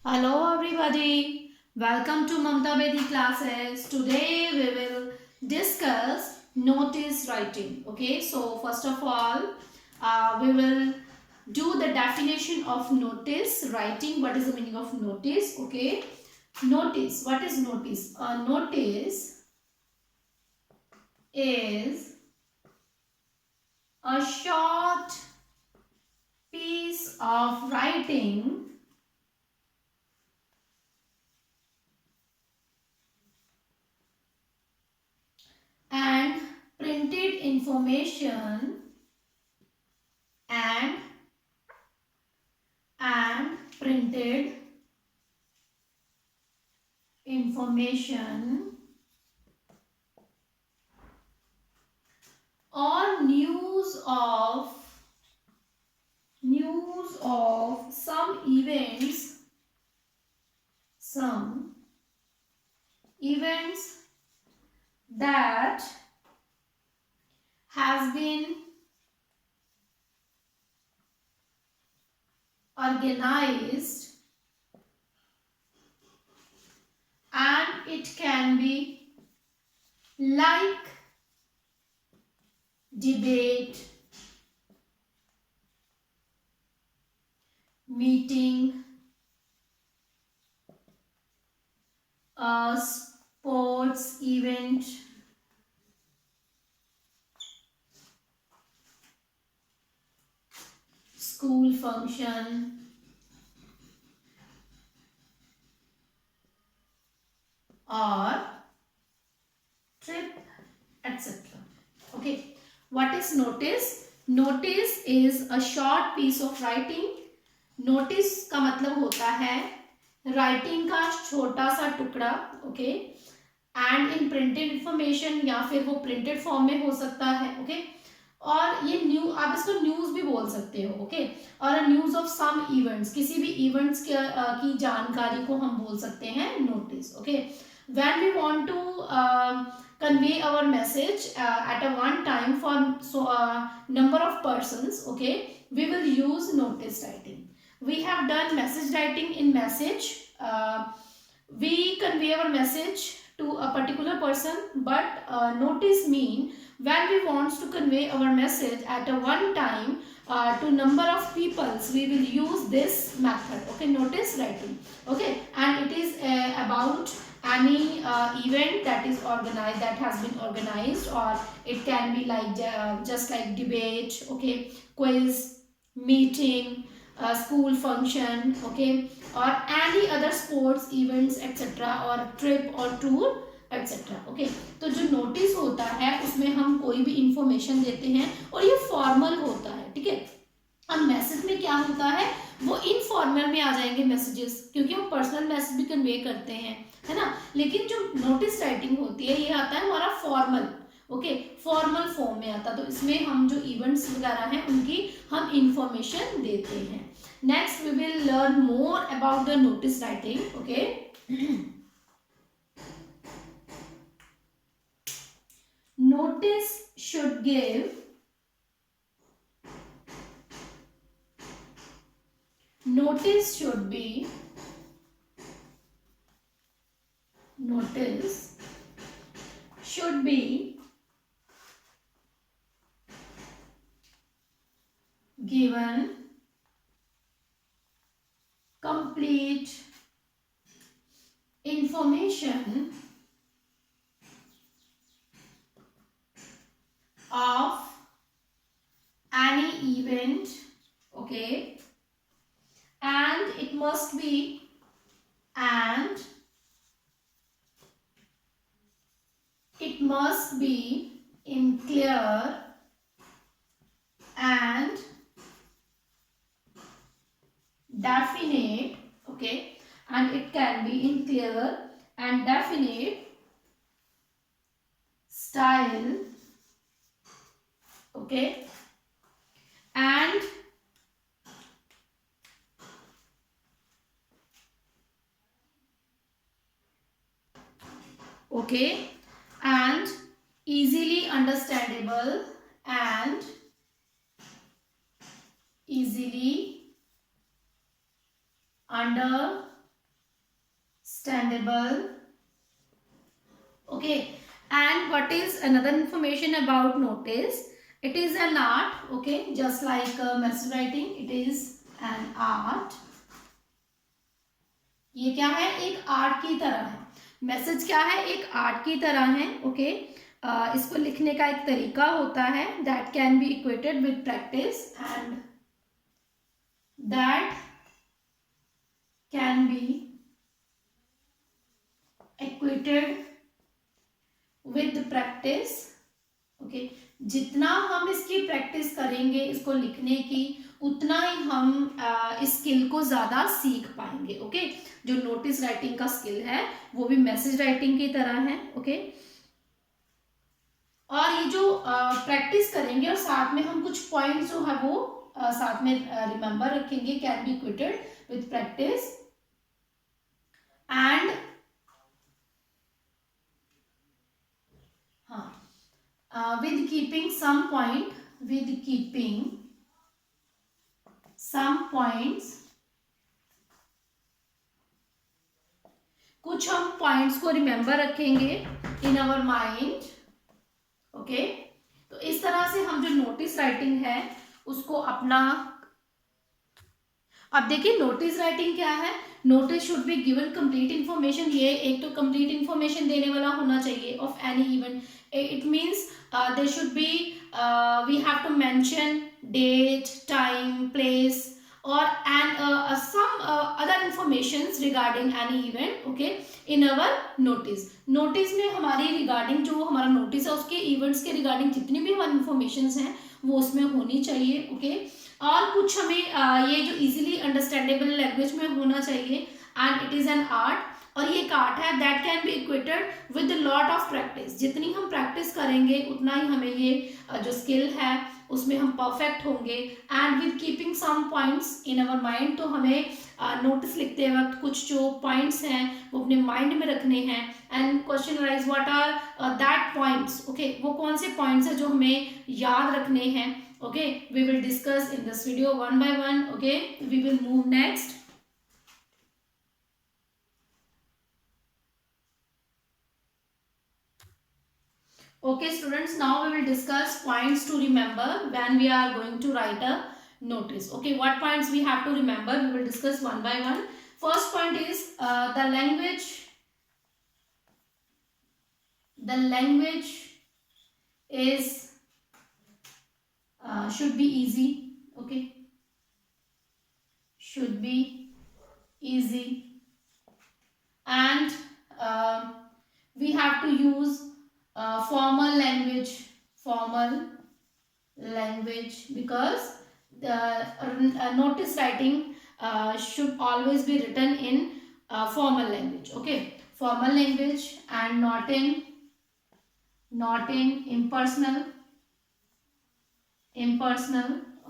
Hello everybody, welcome to Mamta Bedi classes. Today we will discuss notice writing. Okay, so first of all, we will do the definition of notice writing. What is the meaning of notice? Okay, notice. What is notice? A notice is a short piece of writing and printed information and printed information or news of some events that has been organized, and it can be like debate, meeting, a sports event, school function, or trip, etc. Okay, what is notice? Notice is a short piece of writing. Notice का मतलब होता है writing का छोटा सा टुकड़ा. Okay, and in printed information, या फिर वो प्रिंटेड फॉर्म में हो सकता है. ओके, और ये आप इसको न्यूज भी बोल सकते हो. ओके, और न्यूज ऑफ सम इवेंट्स, किसी भी इवेंट्स की जानकारी को हम बोल सकते हैं notice. Okay, when we want to convey our message at a one time for number of persons, okay, we will use notice writing. We have done message writing. In message, we convey our message to a particular person, but notice mean when we want to convey our message at a one time to number of peoples, we will use this method. Okay, notice writing. Okay, and it is about any event that is organized, that has been organized, or it can be like just like debate, okay, quiz, meeting, school function, okay, or any other sports events, etc., or trip or tour, etc. Okay, तो जो notice होता है उसमें हम कोई भी information देते हैं और ये फॉर्मल होता है. ठीक है, अब मैसेज में क्या होता है, वो इनफॉर्मल में आ जाएंगे मैसेजेस, क्योंकि हम पर्सनल मैसेज भी कन्वे करते हैं, है ना. लेकिन जो नोटिस राइटिंग होती है ये आता है हमारा फॉर्मल. ओके, फॉर्मल फॉर्म में आता, तो इसमें हम जो इवेंट्स वगैरह हैं उनकी हम इंफॉर्मेशन देते हैं. Next we will learn more about the notice writing. Okay, notice should give notice should be notice should be given complete information of any event. Okay, and it must be and it must be in clear and definite. Okay, and it can be in clear and definite style. Okay, and okay, and easily understandable and easily understandable. understandable. Okay, and what is another information about notice? It is an art. Okay, just like message writing, it is an art. ये क्या है, एक art की तरह है. Message क्या है, एक आर्ट की तरह है. ओके, इसको लिखने का एक तरीका होता है. That can be equated with practice and that can be equated with practice. Okay, जितना हम इसकी प्रैक्टिस करेंगे इसको लिखने की, उतना ही हम इस स्किल को ज्यादा सीख पाएंगे. ओके, जो नोटिस राइटिंग का स्किल है वो भी मैसेज राइटिंग की तरह है. ओके, और ये जो प्रैक्टिस करेंगे और साथ में हम कुछ पॉइंट्स जो है वो साथ में रिमेंबर रखेंगे. Can be equated with practice and with keeping some points, कुछ हम पॉइंट्स को रिमेंबर रखेंगे इन आवर माइंड. ओके, तो इस तरह से हम जो नोटिस राइटिंग है उसको अपना. अब देखिए नोटिस राइटिंग क्या है. Notice should be given complete information. ये एक तो कंप्लीट इंफॉर्मेशन देने वाला होना चाहिए of any event. It means there should be we have to mention date, time, place or some other informations regarding any event. Okay, in our notice. notice में हमारी regarding जो हमारा notice है उसके events के regarding जितनी भी हमारी informations हैं वो उसमें होनी चाहिए. okay, और कुछ हमें ये जो easily understandable language में होना चाहिए. and it is an art. और ये एक आर्ट है. That can be equated with lot of practice. जितनी हम प्रैक्टिस करेंगे उतना ही हमें ये जो स्किल है उसमें हम परफेक्ट होंगे. And with keeping some points in our mind. तो हमें नोटिस लिखते वक्त कुछ जो पॉइंट्स हैं वो अपने माइंड में रखने हैं. And question rise what are that points. Okay, वो कौन से पॉइंट्स हैं जो हमें याद रखने हैं. Okay, we will discuss in this video one by one. Okay, we will move next. Okay students, now we will discuss points to remember when we are going to write a notice. Okay, what points we have to remember, we will discuss one by one. First point is the language is should be easy. Okay, should be easy and we have to use formal language because the notice writing should always be written in formal language. Okay, formal language and not in impersonal.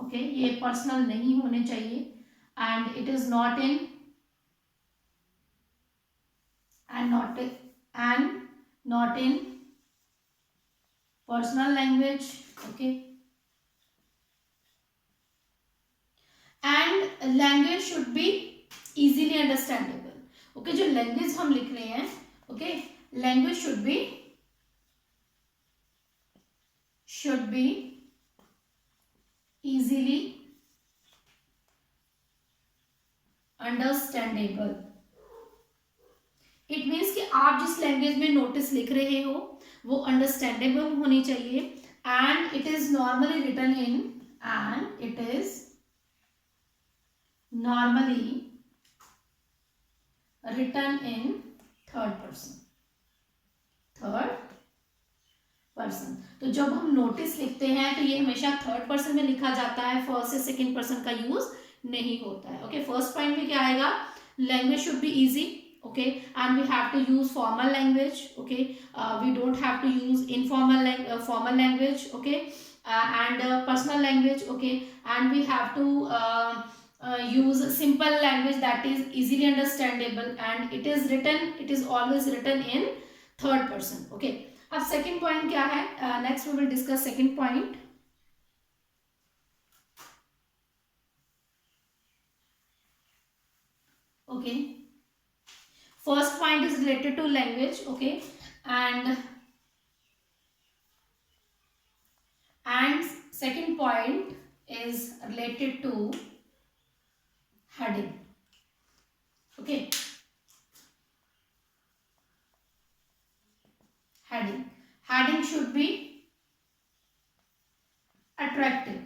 Okay, ये personal नहीं होने चाहिए. and it is not in personal language. Okay, and language should be easily understandable. Okay, जो language हम लिख रहे हैं, okay, language should be easily understandable. It means कि आप जिस लैंग्वेज में नोटिस लिख रहे हो वो अंडरस्टैंडेबल होनी चाहिए. And it is normally written in third person. तो जब हम नोटिस लिखते हैं तो ये हमेशा थर्ड पर्सन में लिखा जाता है. फर्स्ट से सेकंड पर्सन का यूज नहीं होता है. ओके, फर्स्ट पॉइंट में क्या आएगा, language should be easy. Okay, and we have to use formal language. Okay, we don't have to use informal formal language. Okay, and personal language. Okay, and we have to use simple language that is easily understandable, and it is always written in third person. Okay, अब second point क्या है, next we will discuss second point. Okay, First point is related to language, okay, and second point is related to heading, okay. Heading should be attractive.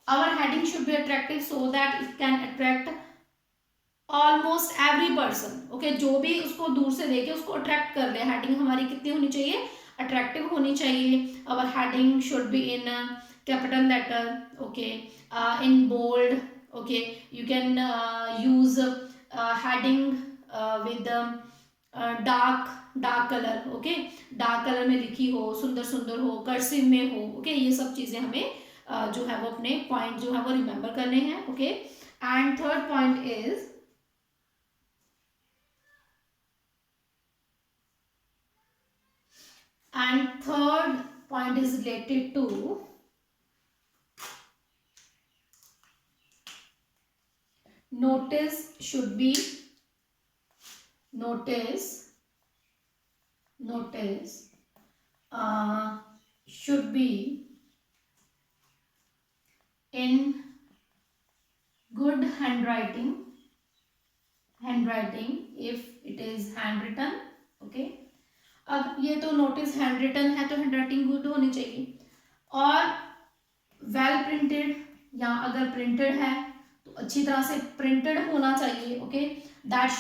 Our heading should be attractive so that it can attract almost every person, okay, जो भी उसको दूर से देखे उसको attract कर ले. Heading हमारी कितनी होनी चाहिए, अट्रैक्टिव होनी चाहिए. Our heading should be in capital letter, okay, in bold, okay. You can use heading with dark colour, okay, dark colour में लिखी हो, सुंदर सुंदर हो, कर्सिव में हो, ओके. ये सब चीजें हमें जो है वो अपने पॉइंट जो है वो रिमेंबर करने हैं, okay. And third point is related to notice should be should be in good handwriting if it is handwritten, okay. अब ये तो नोटिस हैंड रिटन है तो हैंड राइटिंग गुड होनी चाहिए, और वेल प्रिंटेड या अगर प्रिंटेड है तो अच्छी तरह से प्रिंटेड होना चाहिए, okay. That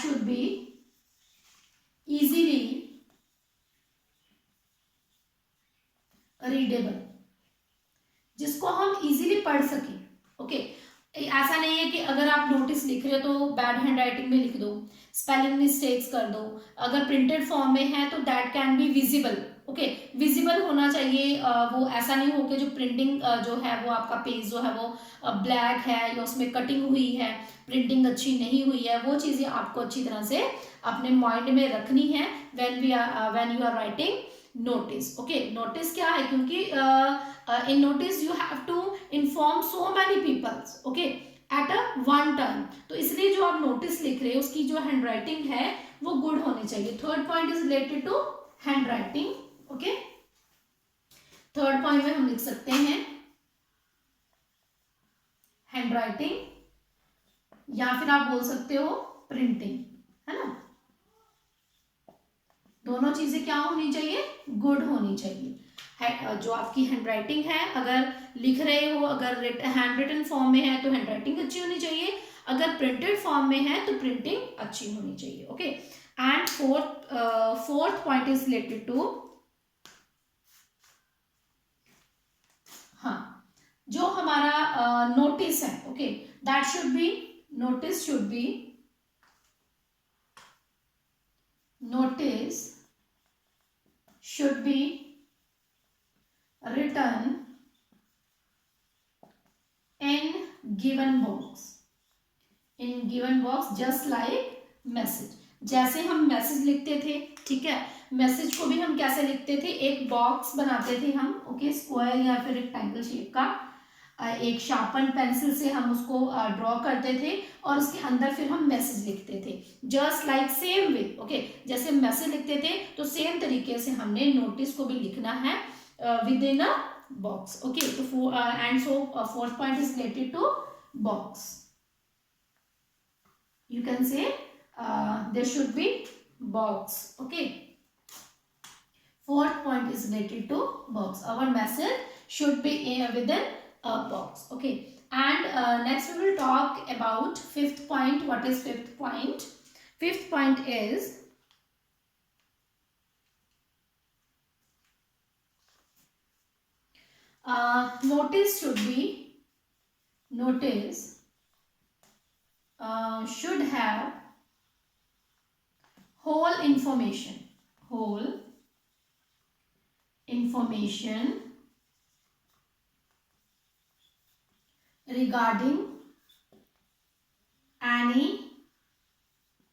should be easily readable, जिसको हम इजीली पढ़ सके, ओके. ऐसा नहीं है कि अगर आप नोटिस लिख रहे हो तो बैड हैंड राइटिंग में लिख दो, स्पेलिंग मिस्टेक्स कर दो. अगर प्रिंटेड फॉर्म में है तो that can be visible, okay. Visible होना चाहिए. वो ऐसा नहीं हो कि जो प्रिंटिंग जो है वो आपका पेज जो है वो ब्लैक है या उसमें कटिंग हुई है, प्रिंटिंग अच्छी नहीं हुई है. वो चीजें आपको अच्छी तरह से अपने माइंड में रखनी है when you are writing notice, okay. Notice क्या है, क्योंकि in notice you have to inform so many people, okay, at a one time. तो इसलिए जो आप नोटिस लिख रहे हैं उसकी जो हैंड राइटिंग है वो गुड होनी चाहिए. Third point is related to hand writing, okay. Third point में हम लिख सकते हैं हैंड राइटिंग, या फिर आप बोल सकते हो प्रिंटिंग, है ना. दोनों चीजें क्या होनी चाहिए, गुड होनी चाहिए. जो आपकी हैंड राइटिंग है, अगर लिख रहे हो, अगर हैंड रिटन फॉर्म में है तो हैंड राइटिंग अच्छी होनी चाहिए, अगर प्रिंटेड फॉर्म में है तो प्रिंटिंग अच्छी होनी चाहिए, okay. And fourth point is related to, हाँ, जो हमारा नोटिस है, okay, that should be notice should be written in given box just like message. जैसे हम मैसेज लिखते थे, ठीक है, मैसेज को भी हम कैसे लिखते थे, एक बॉक्स बनाते थे हम, ओके, स्क्वायर या फिर रेक्टेंगल शेप का. एक शार्पन पेंसिल से हम उसको ड्रॉ करते थे और उसके अंदर फिर हम मैसेज लिखते थे. Just like same way, okay, जैसे मैसेज लिखते थे तो सेम तरीके से हमने नोटिस को भी लिखना है with in a box, okay. तो and so fourth point is related to box. You can say there should be box, okay. Fourth point is related to box. Our message should be within a box, okay. And next we will talk about fifth point. What is fifth point? Fifth point is notice should have whole information regarding any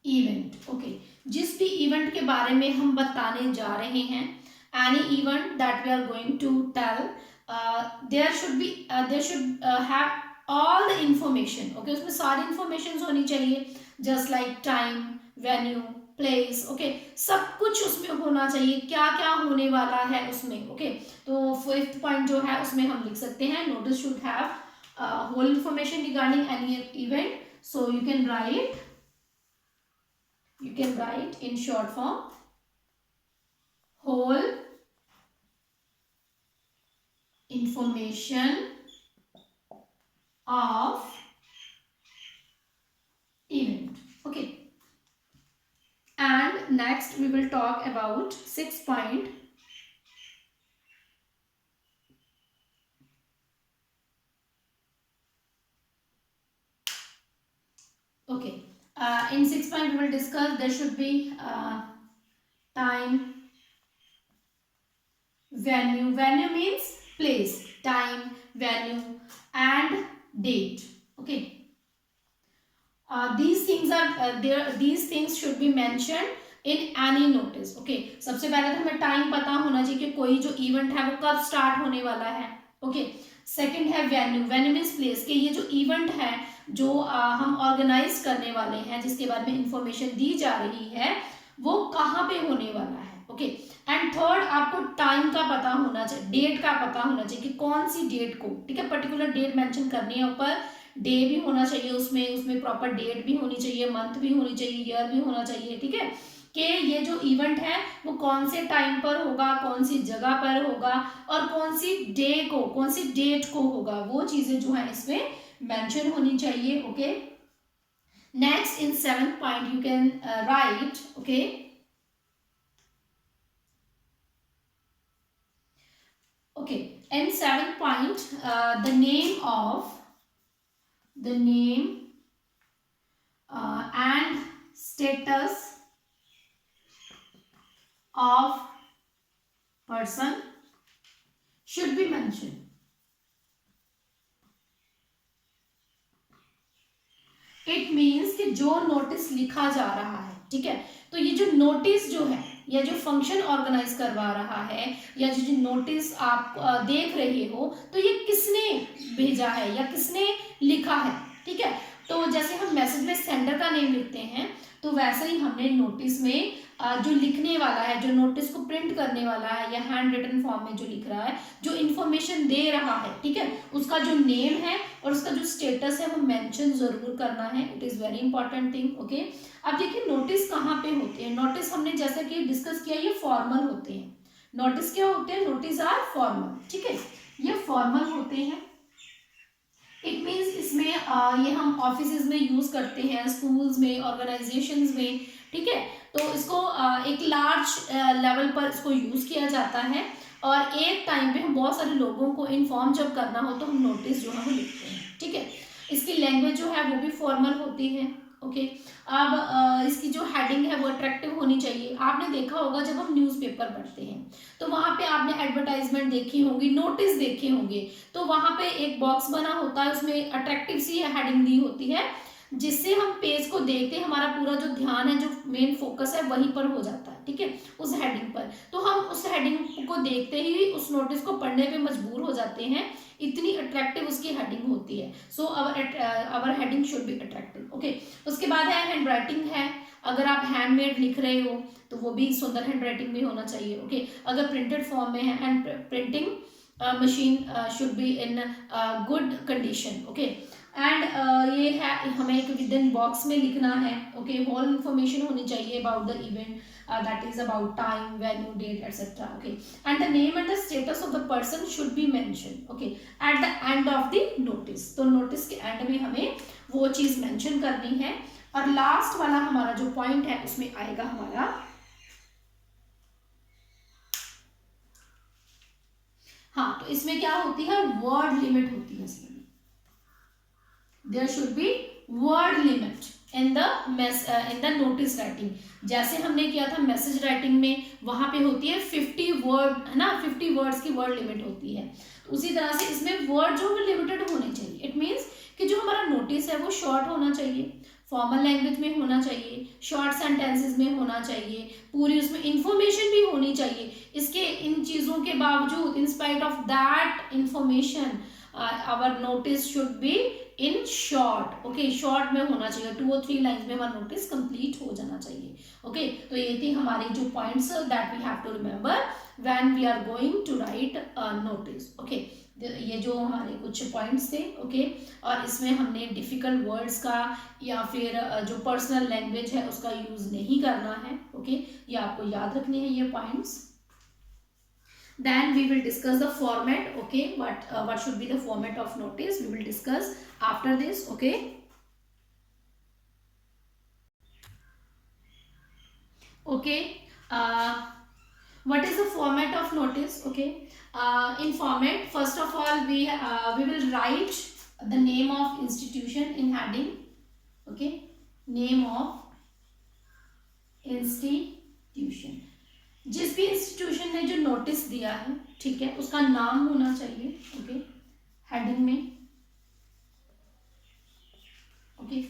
event, okay. जिस भी event के बारे में हम बताने जा रहे हैं, any event that we are going to tell, there should have all the information, okay, उसमें सारी इंफॉर्मेशन होनी चाहिए, just like time, venue, place, okay, सब कुछ उसमें होना चाहिए, क्या क्या होने वाला है उसमें, ओके। तो फिफ्थ पॉइंट जो है उसमें हम लिख सकते हैं notice should have whole information regarding any event, so you can write in short form whole information of event, okay. And next we will talk about 6th point. Okay, in 6th point we will discuss there should be time, venue means place, time, venue and date, okay. These things are there, these things should be mentioned in any notice, okay. सबसे पहले तो हमें time पता होना चाहिए कि कोई जो इवेंट है वो कब स्टार्ट होने वाला है, ओके। सेकंड है वेन्यू मीन्स प्लेस, कि ये जो इवेंट है जो हम ऑर्गेनाइज करने वाले हैं, जिसके बारे में इंफॉर्मेशन दी जा रही है, वो कहाँ पे होने वाला है, ओके। एंड थर्ड, आपको टाइम का पता होना चाहिए, डेट का पता होना चाहिए कि कौन सी डेट को, ठीक है, पर्टिकुलर डेट मेंशन करनी है, ऊपर डे भी होना चाहिए, उसमें प्रॉपर डेट भी होनी चाहिए, मंथ भी होनी चाहिए, ईयर भी होना चाहिए, ठीक है, कि ये जो इवेंट है वो कौन से टाइम पर होगा, कौन सी जगह पर होगा और कौन सी डेट को होगा, वो चीजें जो है इसमें मेंशन होनी चाहिए, okay. Next in 7th point you can right, okay, okay, in 7th point the name and status of person should be mentioned. It means कि जो नोटिस लिखा जा रहा है, ठीक है, तो ये जो नोटिस जो है या जो फंक्शन ऑर्गेनाइज करवा रहा है या जो नोटिस आप देख रहे हो, तो ये किसने भेजा है या किसने लिखा है, ठीक है। तो जैसे हम मैसेज में सेंडर का नेम लिखते हैं, तो वैसे ही हमने नोटिस में जो लिखने वाला है, जो नोटिस को प्रिंट करने वाला है या हैंड रिटन फॉर्म में जो लिख रहा है, जो इन्फॉर्मेशन दे रहा है, ठीक है, उसका जो नेम है और उसका जो स्टेटस है वो मेंशन जरूर करना है। It is very important thing, okay. अब देखिए नोटिस कहाँ पे होते हैं। नोटिस हमने जैसा कि डिस्कस किया, ये फॉर्मल होते हैं। नोटिस क्या होते हैं? नोटिस आर फॉर्मल, ठीक है, ये फॉर्मल होते हैं। इट मीन्स इसमें ये हम ऑफिसेज में यूज करते हैं, स्कूल्स में, ऑर्गेनाइजेशंस में, ठीक है। तो इसको एक लार्ज लेवल पर इसको यूज किया जाता है और एक टाइम पे हम बहुत सारे लोगों को इन्फॉर्म जब करना हो तो हम नोटिस जो है वो लिखते हैं, ठीक है। इसकी लैंग्वेज जो है वो भी फॉर्मल होती है, ओके। अब इसकी जो हेडिंग है वो अट्रैक्टिव होनी चाहिए। आपने देखा होगा जब हम न्यूज़पेपर पढ़ते हैं तो वहाँ पे आपने एडवर्टाइजमेंट देखी होगी, नोटिस देखे होंगे, तो वहाँ पे एक बॉक्स बना होता है, उसमें अट्रैक्टिव सी हेडिंग दी होती है, जिससे हम पेज को देखते हैं, हमारा पूरा जो ध्यान है, जो मेन फोकस है वहीं पर हो जाता है, ठीक है, उस हेडिंग पर। तो हम उस हेडिंग को देखते ही उस नोटिस को पढ़ने पे मजबूर हो जाते हैं, इतनी अट्रैक्टिव उसकी हेडिंग होती है। So our heading should be attractive, okay. उसके बाद है हैंड राइटिंग है। अगर आप हैंडमेड लिख रहे हो तो वो भी सुंदर हैंड राइटिंग में होना चाहिए, ओके। अगर प्रिंटेड फॉर्म में है, and printing machine should be in good condition, okay. And ये है हमें एक विद इन बॉक्स में लिखना है, ओके। होल इंफॉर्मेशन होनी चाहिए about the event, that is about time, venue, date, etc, okay. And the name and the status of the person should be mentioned, okay, at the end of the notice. तो notice के and में हमें वो चीज mention करनी है। और last वाला हमारा जो पॉइंट है उसमें आएगा हमारा हाँ, तो इसमें क्या होती है? वर्ड लिमिट होती है। इसमें there should be word limit in the notice writing. जैसे हमने किया था मैसेज राइटिंग में, वहां पे होती है 50 वर्ड, है ना, 50 वर्ड्स की वर्ड लिमिट होती है। तो उसी तरह से इसमें वर्ड जो है लिमिटेड होने चाहिए। इट मीन्स कि जो हमारा नोटिस है वो शॉर्ट होना चाहिए, फॉर्मल लैंग्वेज में होना चाहिए, शॉर्ट सेंटेंसेस में होना चाहिए, पूरी उसमें इंफॉर्मेशन भी होनी चाहिए। इसके इन चीज़ों के बावजूद, in spite of that information, our notice should be in short, okay, short में होना चाहिए, 2 और 3 लाइन्स में हमारा नोटिस कंप्लीट हो जाना चाहिए, ओके। तो ये थी हमारी जो points that we have to remember when we are going to write notice, okay. ये जो हमारे कुछ पॉइंट्स थे, ओके। और इसमें हमने डिफिकल्ट वर्ड्स का या फिर जो पर्सनल लैंग्वेज है उसका यूज नहीं करना है, ओके। ये आपको याद रखने हैं ये points. Then we will discuss the format, okay, what should be the format of notice, we will discuss after this, okay. Okay, what is the format of notice, okay. In format, first of all we will write the name of institution in heading, okay, name of institution, जिस भी institution ने जो notice दिया है, ठीक है, उसका नाम होना चाहिए, ओके, हेडिंग में, okay.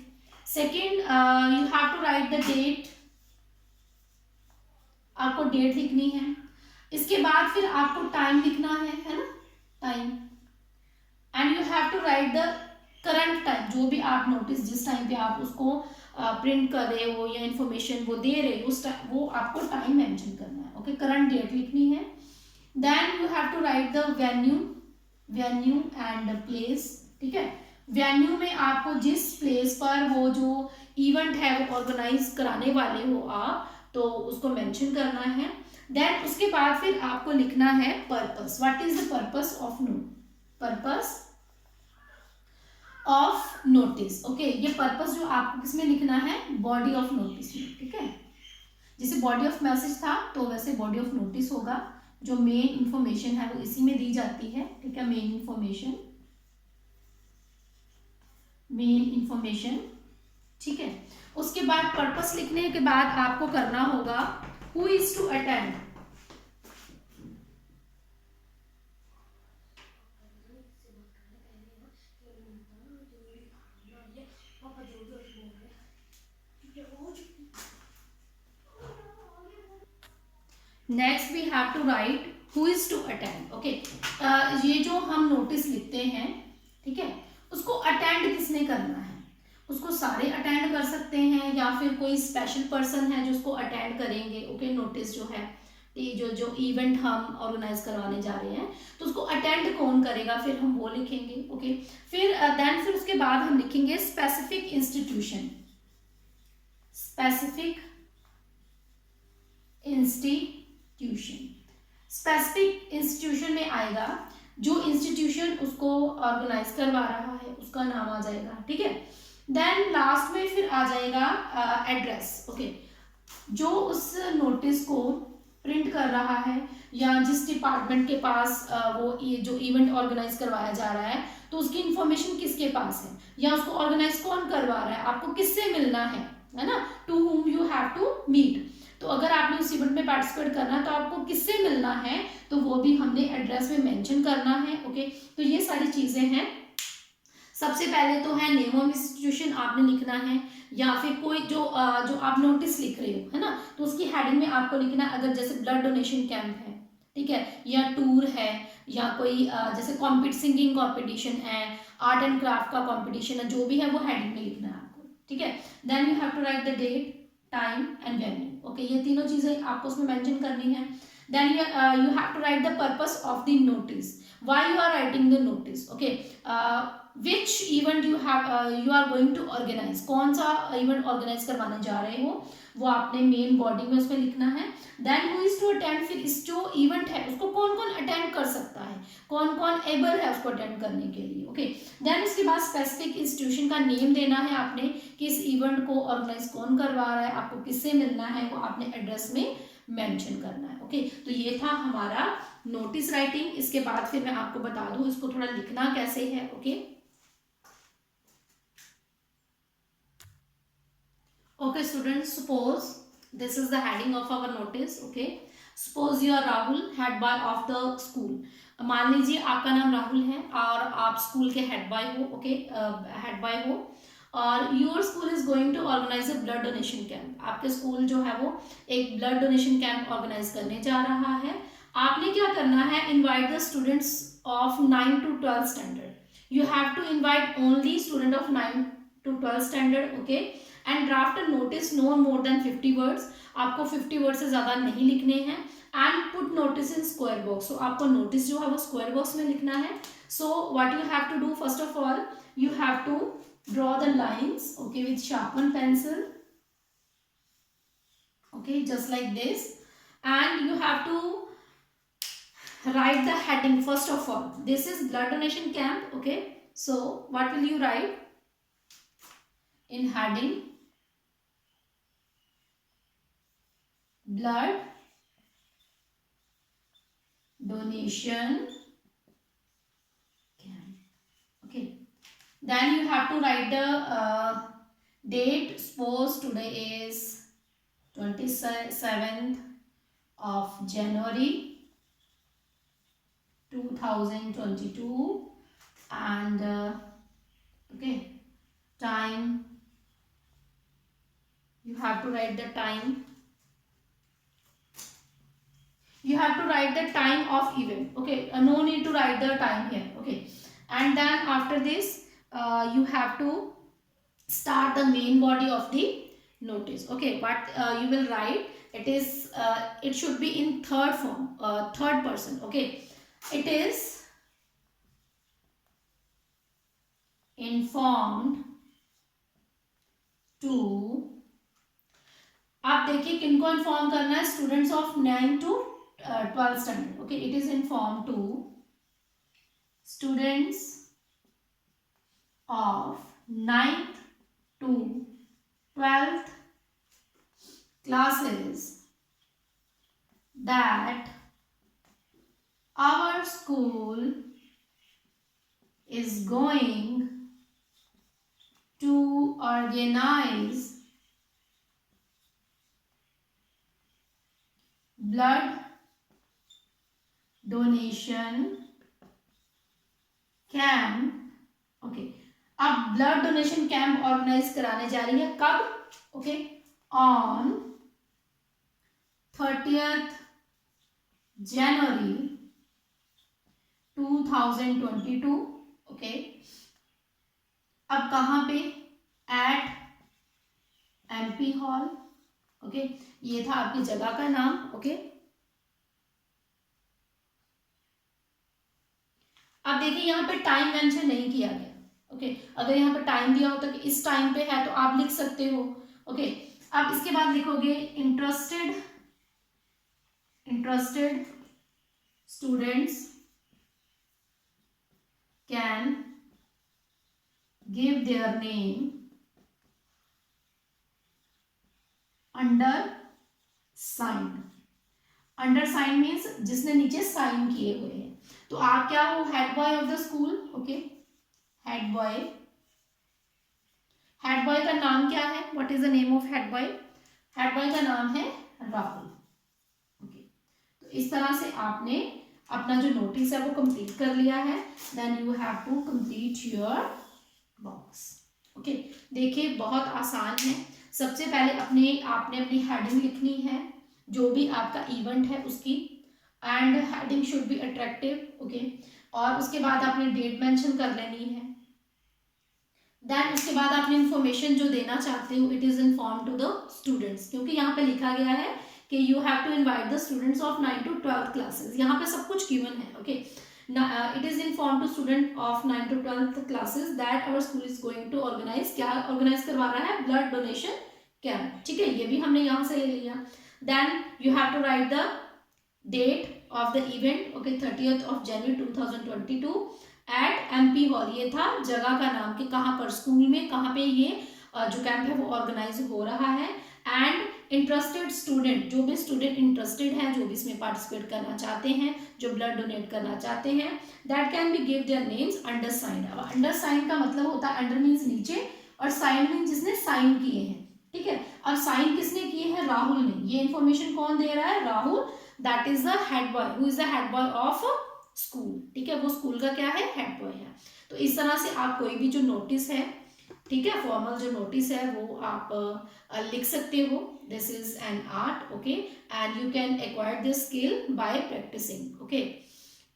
Second, you have to write the date, आपको डेट लिखनी है। इसके बाद फिर आपको टाइम लिखना है ना, time, and you have to write the current time, जो भी आप नोटिस जिस टाइम पे आप उसको प्रिंट कर रहे हो या इंफॉर्मेशन वो दे रहे हो उस टाइम वो आपको टाइम मेंशन करना है, ओके, करंट डेट लिखनी है। Then you have to write the venue and place, ठीक है। वेन्यू में आपको जिस प्लेस पर वो जो इवेंट है वो ऑर्गेनाइज कराने वाले हो आप, तो उसको मेंशन करना है। देन उसके बाद फिर आपको लिखना है purpose, what is the purpose of notice, okay. ये पर्पस जो आपको किसमें लिखना है, बॉडी ऑफ नोटिस में, ठीक है। जैसे बॉडी ऑफ मैसेज था तो वैसे बॉडी ऑफ नोटिस होगा, जो मेन इंफॉर्मेशन है वो इसी में दी जाती है, ठीक है, मेन इंफॉर्मेशन, ठीक है। उसके बाद पर्पस लिखने के बाद आपको करना होगा who is to attend, next we have to write who is to attend, okay. ये जो हम नोटिस लिखते हैं, ठीक है, उसको अटेंड किसने करना है, उसको सारे अटेंड कर सकते हैं या फिर कोई स्पेशल पर्सन है जो उसको अटेंड करेंगे, ओके। नोटिस जो है जो इवेंट हम ऑर्गेनाइज करवाने जा रहे हैं तो उसको अटेंड कौन करेगा, फिर हम वो लिखेंगे, ओके। फिर उसके बाद हम लिखेंगे स्पेसिफिक इंस्टीट्यूशन में आएगा जो इंस्टीट्यूशन उसको ऑर्गेनाइज करवा रहा है उसका नाम आ जाएगा, ठीक है। देन लास्ट में फिर आ जाएगा एड्रेस, ओके, जो उस नोटिस को प्रिंट कर रहा है या जिस डिपार्टमेंट के पास वो ये जो इवेंट ऑर्गेनाइज करवाया जा रहा है तो उसकी इंफॉर्मेशन किसके पास है या उसको ऑर्गेनाइज कौन करवा रहा है, आपको किससे मिलना है ना, to whom you have to meet. तो अगर आपने उस इवेंट में पार्टिसिपेट करना है तो आपको किससे मिलना है, तो वो भी हमने एड्रेस में मेंशन करना है, ओके। तो ये सारी चीजें हैं। सबसे पहले तो है नेम ऑफ इंस्टीट्यूशन आपने लिखना है, या फिर कोई जो आप नोटिस लिख रहे हो, है ना, तो उसकी हेडिंग में आपको लिखना है, अगर जैसे ब्लड डोनेशन कैंप है, ठीक है, या टूर है, या कोई जैसे सिंगिंग कॉम्पिटिशन है, आर्ट एंड क्राफ्ट का कॉम्पिटिशन है, जो भी है वो हेडिंग में लिखना है आपको, ठीक है। Then you have to write the date, time and venue, okay, ये तीनों चीजें आपको उसमें मेंशन करनी है। Then you have to write the purpose of the notice, why you are writing the notice, okay. Which event you are going to organize, कौन सा event organise करवाने जा रहे हो वो आपने मेन बॉडी में उसमें लिखना है। Then who is to attend, फिर इस जो इवेंट है उसको कौन कौन अटेंड कर सकता है, कौन कौन एबल है उसको अटेंड करने के लिए, ओके। देन उसके बाद स्पेसिफिक इंस्टीट्यूशन का नेम देना है आपने कि इस इवेंट को ऑर्गेनाइज कौन करवा रहा है, आपको किससे मिलना है वो आपने एड्रेस में मेंशन करना है, ओके। तो ये था हमारा नोटिस राइटिंग। इसके बाद फिर मैं आपको बता दूं इसको थोड़ा लिखना कैसे है, okay. Okay students, suppose this is the heading of our notice, okay. Suppose you are Rahul, head boy of the school. मान लीजिए आपका नाम राहुल है और आप स्कूल के हेड बॉय हो, ओके, हेड बॉय हो, और your school is going to organize a blood donation camp. आपके स्कूल जो है वो एक ब्लड डोनेशन कैंप ऑर्गेनाइज करने जा रहा है। आपने क्या करना है, invite the students of 9 to 12 standard, You have to invite only student of 9 to 12 standard, okay, and draft a notice no more than 50 words. आपको 50 वर्ड से ज़्यादा नहीं लिखने हैं. And put notice in square box. So आपको notice जो है वो स्क्वायर बॉक्स में लिखना है. So what you have to do, first of all you have to draw the lines, okay, with sharpened pencil, okay, just like this, and you have to write the heading. First of all, this is blood donation camp, okay, so what will you write in heading? Blood donation camp, okay. Then you have to write the date. Suppose today is 27th of January 2022, and okay, time, you have to write the time. You have to write the time of event, okay. No need to write the time here, okay. And then after this you have to start the main body of the notice, okay. But you will write, it is it should be in third form, third person, okay. It is informed to, आप देखिए किनको inform करना है, students of 9 to 12 standard, okay. It is inform to students of 9th to 12th classes that our school is going to organize blood donation camp, okay. अब blood donation camp organise कराने जा रही है कब, okay, on 30th January 2022, okay. अब कहाँ पे, eight MP hall, okay. ये था आपकी जगह का नाम, ओके. अब देखिए यहाँ पे टाइम मेंशन नहीं किया गया, ओके. अगर यहाँ पे टाइम दिया होता कि इस टाइम पे है तो आप लिख सकते हो, ओके. अब इसके बाद लिखोगे interested students can give their name under sign. Under sign means जिसने नीचे साइन किए हुए हैं. तो आप क्या हो, head boy of the school, okay. Head boy का नाम क्या है, what is the name of head boy? Head boy का नाम है राहुल, ओके. तो इस तरह से आपने अपना जो नोटिस है वो कंप्लीट कर लिया है. Then you have to complete your box, okay. देखिए बहुत आसान है. सबसे पहले आपने अपनी हेडिंग लिखनी है, जो भी आपका इवेंट है उसकी, and heading should be attractive, okay. और उसके बाद आपने डेट मेंशन कर लेनी है. देन उसके बाद आपने इंफॉर्मेशन जो देना चाहते हो, it is inform to the students, क्योंकि यहाँ पे लिखा गया है कि you have to invite the students of 9 to 12 classes. यहाँ पे सब कुछ गिवन है, okay. It is inform to student of 9 to 12 classes that our school is going to organize. क्या ऑर्गेनाइज करवा रहा है? ब्लड डोनेशन कैंप, ठीक है. ये भी हमने यहाँ से ले लिया. Then you have to write the date of the event, okay, 30th of January 2022 at MP hall. ये था जगह का नाम कि कहाँ पर, स्कूल में कहाँ पे ये जो कैंप है वो ऑर्गेनाइज हो रहा है. एंड इंटरेस्टेड स्टूडेंट, जो भी स्टूडेंट इंटरेस्टेड हैं, जो भी इसमें पार्टिसिपेट करना चाहते हैं, जो ब्लड डोनेट करना चाहते हैं, that can be give their names under sign. अब अंडर साइन का मतलब होता है, अंडर मीन्स नीचे और साइन मीन्स जिसने साइन किए हैं, ठीक है. अब साइन किसने किए हैं? राहुल ने. ये इन्फॉर्मेशन कौन दे रहा है? Rahul. That is the head boy, who is the head boy of school, ठीक है. वो स्कूल का क्या है? हेड बॉय है. तो इस तरह से आप कोई भी जो नोटिस है, ठीक है, फॉर्मल जो नोटिस है वो आप लिख सकते हो. This is an art, okay, and you can acquire this skill by practicing, okay.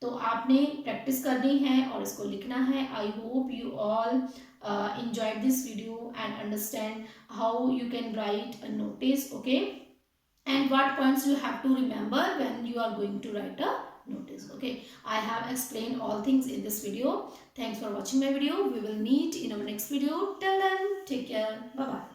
तो आपने प्रैक्टिस करनी है और इसको लिखना है. I hope you all enjoyed this video and understand how you can write a notice. Okay, and what points you have to remember when you are going to write a notice. Okay, I have explained all things in this video. Thanks for watching my video. We will meet in our next video. Till then, take care. Bye bye.